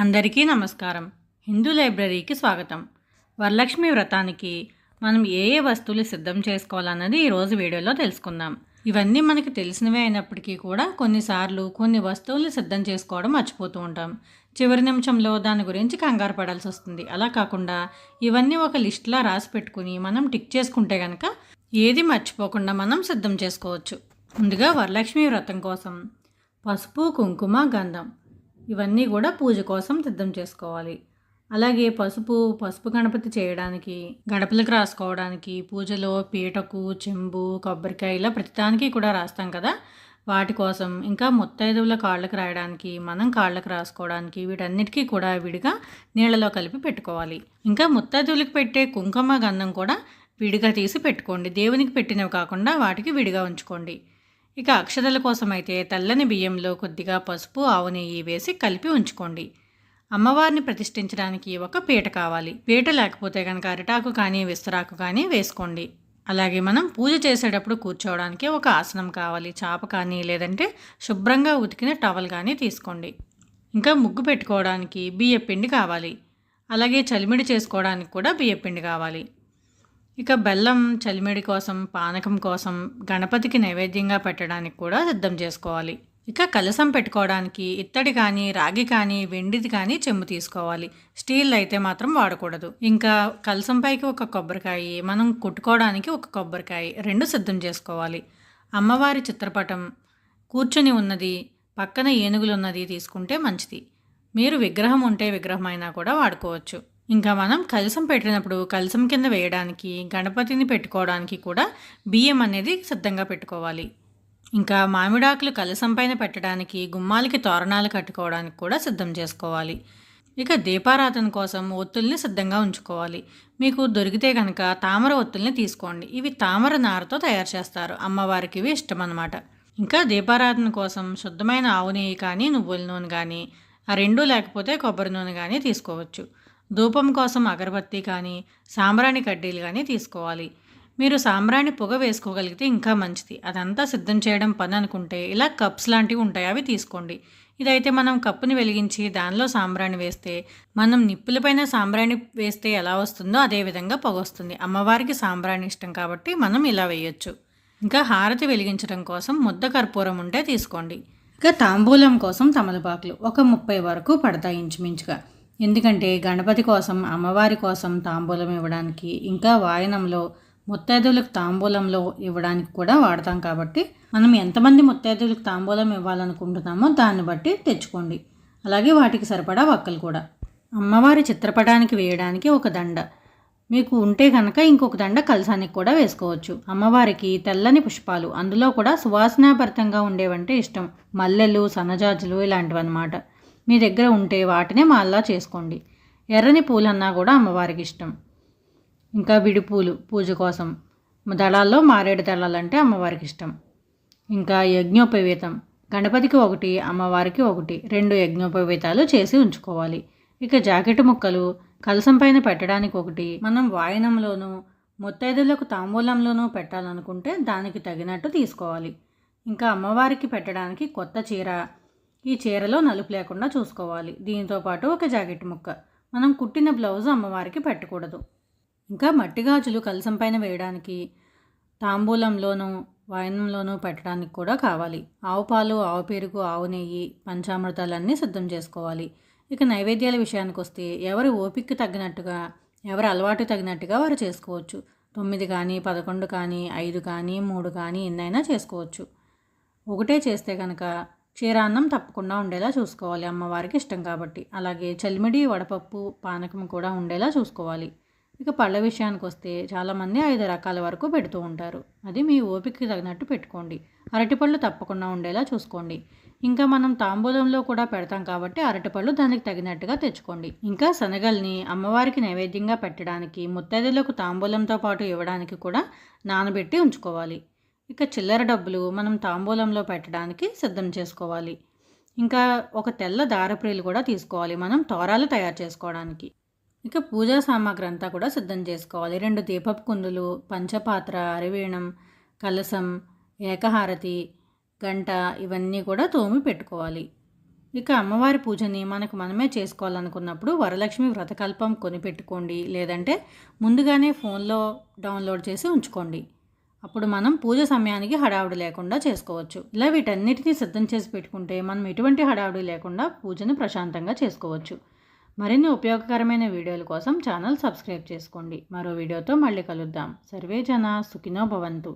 అందరికీ నమస్కారం. హిందూ లైబ్రరీకి స్వాగతం. వరలక్ష్మి వ్రతానికి మనం ఏ ఏ వస్తువులు సిద్ధం చేసుకోవాలన్నది ఈరోజు వీడియోలో తెలుసుకుందాం. ఇవన్నీ మనకి తెలిసినవే అయినప్పటికీ కూడా కొన్నిసార్లు కొన్ని వస్తువులు సిద్ధం చేసుకోవడం మర్చిపోతూ ఉంటాం. చివరి నిమిషంలో దాని గురించి కంగారు పడాల్సి వస్తుంది. అలా కాకుండా ఇవన్నీ ఒక లిస్టులా రాసి పెట్టుకుని మనం టిక్ చేసుకుంటే కనుక ఏది మర్చిపోకుండా మనం సిద్ధం చేసుకోవచ్చు. ముందుగా వరలక్ష్మి వ్రతం కోసం పసుపు, కుంకుమ, గంధం ఇవన్నీ కూడా పూజ కోసం సిద్ధం చేసుకోవాలి. అలాగే పసుపు గణపతి చేయడానికి, గడపలకు రాసుకోవడానికి, పూజలో పీటకు, చెంబు, కొబ్బరికాయ ఇలా ప్రతిదానికి కూడా రాస్తాం కదా, వాటి కోసం, ఇంకా ముత్తైదువుల కాళ్ళకు రాయడానికి, మనం కాళ్ళకు రాసుకోవడానికి వీటన్నిటికీ కూడా విడిగా నీళ్ళలో కలిపి పెట్టుకోవాలి. ఇంకా ముత్తైదువులకు పెట్టే కుంకుమ, గంధం కూడా విడిగా తీసి పెట్టుకోండి. దేవునికి పెట్టినవి కాకుండా వాటికి విడిగా ఉంచుకోండి. ఇక అక్షతల కోసం అయితే తెల్లని బియ్యంలో కొద్దిగా పసుపు, ఆవు నెయ్యి వేసి కలిపి ఉంచుకోండి. అమ్మవారిని ప్రతిష్ఠించడానికి ఒక పీట కావాలి. పీట లేకపోతే కనుక అరిటాకు కానీ విస్తరాకు కానీ వేసుకోండి. అలాగే మనం పూజ చేసేటప్పుడు కూర్చోవడానికి ఒక ఆసనం కావాలి. చాప కానీ లేదంటే శుభ్రంగా ఉతికిన టవల్ కానీ తీసుకోండి. ఇంకా ముగ్గు పెట్టుకోవడానికి బియ్యపిండి కావాలి. అలాగే చలిమిడి చేసుకోవడానికి కూడా బియ్యపిండి కావాలి. ఇక బెల్లం చలిమిడి కోసం, పానకం కోసం, గణపతికి నైవేద్యంగా పెట్టడానికి కూడా సిద్ధం చేసుకోవాలి. ఇక కలసం పెట్టుకోవడానికి ఇత్తడి కానీ, రాగి కానీ, వెండిది కానీ చెంబు తీసుకోవాలి. స్టీల్ అయితే మాత్రం వాడకూడదు. ఇంకా కలసం పైకి ఒక కొబ్బరికాయ, మనం కుట్టుకోవడానికి ఒక కొబ్బరికాయ, రెండు సిద్ధం చేసుకోవాలి. అమ్మవారి చిత్రపటం కూర్చుని ఉన్నది, పక్కన ఏనుగులు ఉన్నది తీసుకుంటే మంచిది. మీరు విగ్రహం ఉంటే విగ్రహం అయినా కూడా వాడుకోవచ్చు. ఇంకా మనం కలసం పెట్టినప్పుడు కలసం కింద వేయడానికి, గణపతిని పెట్టుకోవడానికి కూడా బియ్యం అనేది సిద్ధంగా పెట్టుకోవాలి. ఇంకా మామిడాకులు కలసం పైన పెట్టడానికి, గుమ్మాలకి తోరణాలు కట్టుకోవడానికి కూడా సిద్ధం చేసుకోవాలి. ఇక దీపారాధన కోసం ఒత్తుల్ని సిద్ధంగా ఉంచుకోవాలి. మీకు దొరికితే కనుక తామర ఒత్తుల్ని తీసుకోండి. ఇవి తామర నారతో తయారు చేస్తారు. అమ్మవారికి ఇవి ఇష్టం అన్నమాట. ఇంకా దీపారాధన కోసం శుద్ధమైన ఆవు నెయ్యి కానీ, నువ్వుల నూనె కానీ, ఆ రెండూ లేకపోతే కొబ్బరి నూనె కానీ తీసుకోవచ్చు. ధూపం కోసం అగరబత్తి కానీ, సాంబ్రాణి కడ్డీలు కానీ తీసుకోవాలి. మీరు సాంబ్రాణి పొగ వేసుకోగలిగితే ఇంకా మంచిది. అదంతా సిద్ధం చేయడం పని అనుకుంటే ఇలా కప్స్ లాంటివి ఉంటాయి, అవి తీసుకోండి. ఇదైతే మనం కప్పుని వెలిగించి దానిలో సాంబ్రాణి వేస్తే, మనం నిప్పులపైన సాంబ్రాణి వేస్తే ఎలా వస్తుందో అదే విధంగా పొగ వస్తుంది. అమ్మవారికి సాంబ్రాణి ఇష్టం కాబట్టి మనం ఇలా వేయొచ్చు. ఇంకా హారతి వెలిగించడం కోసం ముద్ద కర్పూరం ఉంటే తీసుకోండి. ఇంకా తాంబూలం కోసం తమలపాకులు ఒక 30 వరకు పడతాయి ఇంచుమించుగా. ఎందుకంటే గణపతి కోసం, అమ్మవారి కోసం తాంబూలం ఇవ్వడానికి, ఇంకా వాయనంలో ముత్తైదువులకు తాంబూలంలో ఇవ్వడానికి కూడా వాడతాం కాబట్టి మనం ఎంతమంది ముత్తైదువులకు తాంబూలం ఇవ్వాలనుకుంటున్నామో దాన్ని బట్టి తెచ్చుకోండి. అలాగే వాటికి సరిపడా వక్కలు కూడా. అమ్మవారి చిత్రపటానికి వేయడానికి ఒక దండ, మీకు ఉంటే కనుక ఇంకొక దండ కలసానికి కూడా వేసుకోవచ్చు. అమ్మవారికి తెల్లని పుష్పాలు, అందులో కూడా సువాసనాభరితంగా ఉండేవంటే ఇష్టం. మల్లెలు, సన్నజాజులు ఇలాంటివి అన్నమాట. మీ దగ్గర ఉంటే వాటినే మాల్లా చేసుకోండి. ఎర్రని పూలన్నా కూడా అమ్మవారికి ఇష్టం. ఇంకా విడిపూలు పూజ కోసం, దళాల్లో మారేడు దళాలంటే అమ్మవారికి ఇష్టం. ఇంకా యజ్ఞోపవీతం, గణపతికి ఒకటి, అమ్మవారికి ఒకటి, 2 యజ్ఞోపవీతాలు చేసి ఉంచుకోవాలి. ఇక జాకెట్ ముక్కలు కలసం పైన పెట్టడానికి ఒకటి, మనం వాయనంలోనూ ముత్తైదులకు తాంబూలంలోనూ పెట్టాలనుకుంటే దానికి తగినట్టు తీసుకోవాలి. ఇంకా అమ్మవారికి పెట్టడానికి కొత్త చీర, ఈ చీరలో నలుపు లేకుండా చూసుకోవాలి. దీంతో పాటు ఒక జాకెట్ ముక్క, మనం కుట్టిన బ్లౌజ్ అమ్మవారికి పెట్టకూడదు. ఇంకా మట్టి గాజులు కలసం పైన వేయడానికి, తాంబూలంలోనూ వాయనంలోనూ పెట్టడానికి కూడా కావాలి. ఆవు పాలు, ఆవు పెరుగు, ఆవు నెయ్యి, పంచామృతాలన్నీ సిద్ధం చేసుకోవాలి. ఇక నైవేద్యాల విషయానికి వస్తే ఎవరి ఓపికకి తగ్గినట్టుగా, ఎవరి అలవాటు తగినట్టుగా వారు చేసుకోవచ్చు. 9 కానీ, 11 కానీ, 5 కానీ, 3 కానీ ఎన్నైనా చేసుకోవచ్చు. ఒకటే చేస్తే కనుక క్షీరాన్నం తప్పకుండా ఉండేలా చూసుకోవాలి, అమ్మవారికి ఇష్టం కాబట్టి. అలాగే చలిమిడి, వడపప్పు, పానకం కూడా ఉండేలా చూసుకోవాలి. ఇక పళ్ళ విషయానికి వస్తే చాలామంది 5 రకాల వరకు పెడుతూ ఉంటారు. అది మీ ఓపికకి తగినట్టు పెట్టుకోండి. అరటిపళ్ళు తప్పకుండా ఉండేలా చూసుకోండి. ఇంకా మనం తాంబూలంలో కూడా పెడతాం కాబట్టి అరటిపళ్ళు దానికి తగినట్టుగా తెచ్చుకోండి. ఇంకా శనగల్ని అమ్మవారికి నైవేద్యంగా పెట్టడానికి, ముత్తైదులకు తాంబూలంతో పాటు ఇవ్వడానికి కూడా నానబెట్టి ఉంచుకోవాలి. ఇక చిల్లర డబ్బులు మనం తాంబూలంలో పెట్టడానికి సిద్ధం చేసుకోవాలి. ఇంకా ఒక తెల్ల దారప్రేలు కూడా తీసుకోవాలి, మనం తోరాలు తయారు చేసుకోవడానికి. ఇక పూజా సామాగ్రి అంతా కూడా సిద్ధం చేసుకోవాలి. 2 దీపపు కుందులు, పంచపాత్ర, అరివీణం, కలసం, ఏకహారతి, గంట ఇవన్నీ కూడా తోమి పెట్టుకోవాలి. ఇక అమ్మవారి పూజని మనకు మనమే చేసుకోవాలనుకున్నప్పుడు వరలక్ష్మి వ్రతకల్పం కొనిపెట్టుకోండి, లేదంటే ముందుగానే ఫోన్లో డౌన్లోడ్ చేసి ఉంచుకోండి. అప్పుడు మనం పూజ సమయానికి హడావుడి లేకుండా చేసుకోవచ్చు. ఇలా వీటన్నిటిని సిద్ధం చేసి పెట్టుకుంటే మనం ఎటువంటి హడావుడి లేకుండా పూజను ప్రశాంతంగా చేసుకోవచ్చు. మరిన్ని ఉపయోగకరమైన వీడియోల కోసం ఛానల్ సబ్స్క్రైబ్ చేసుకోండి. మరో వీడియోతో మళ్ళీ కలుద్దాం. సర్వే జన సుఖినో భవంతు.